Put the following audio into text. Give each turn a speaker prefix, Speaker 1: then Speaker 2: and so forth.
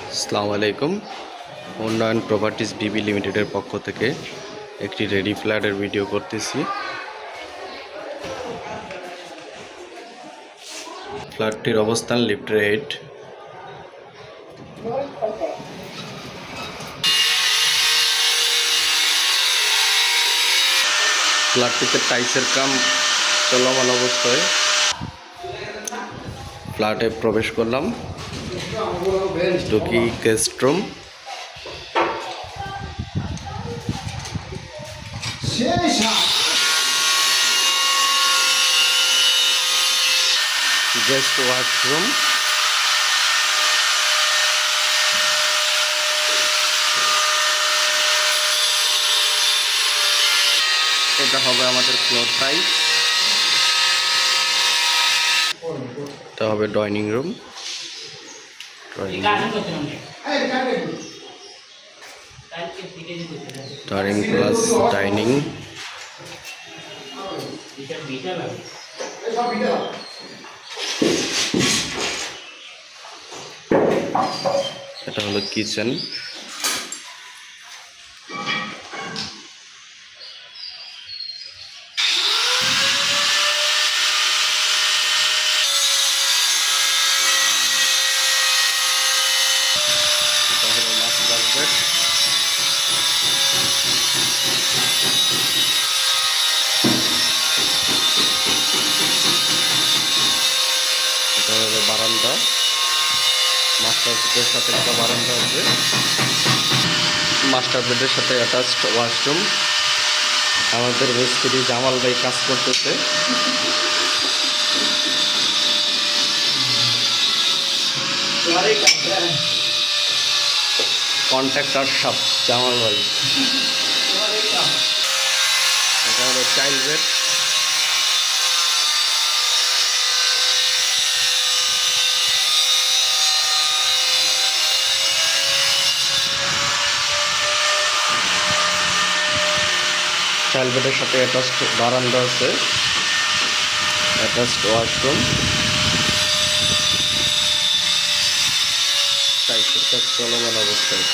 Speaker 1: আসসালামু আলাইকুম। উন্নয়ন প্রপার্টিজ বিবি লিমিটেডের পক্ষ থেকে একটি রেডি ফ্ল্যাটের ভিডিও করতেছি। ফ্ল্যাটটির অবস্থান লিফটের 8। ফ্ল্যাটটিতে টাইলসের কাম চলমান অবস্থায়। ফ্ল্যাটে প্রবেশ করলাম, ঢুকি গেস্ট রুম। গেস্ট ওয়াশরুম, এটা হবে আমাদের ফ্লোর টাইলস। এটা হবে dining room, dining plus dining. এটা হলো কিচেন। এটা হলো মাস্টার বেড। এটা হলো বারান্দা, মাস্টার বেডের সাথে একটা বারান্দা আছে। মাস্টার বেডের সাথে অ্যাটাচড ওয়াশরুম। আমাদের মিস্ত্রি জামাল ভাই কাজ করতেছে। কন্ট্রাক্টর সব জামাল ভাই। এটা হলো চাইল্ড বেড। চাইল্ড বেডের সাথে অ্যাটাচড বারান্দা আছে, অ্যাটাচড ওয়াশরুম। টাইলসের কাজ চলমান অবস্থায়।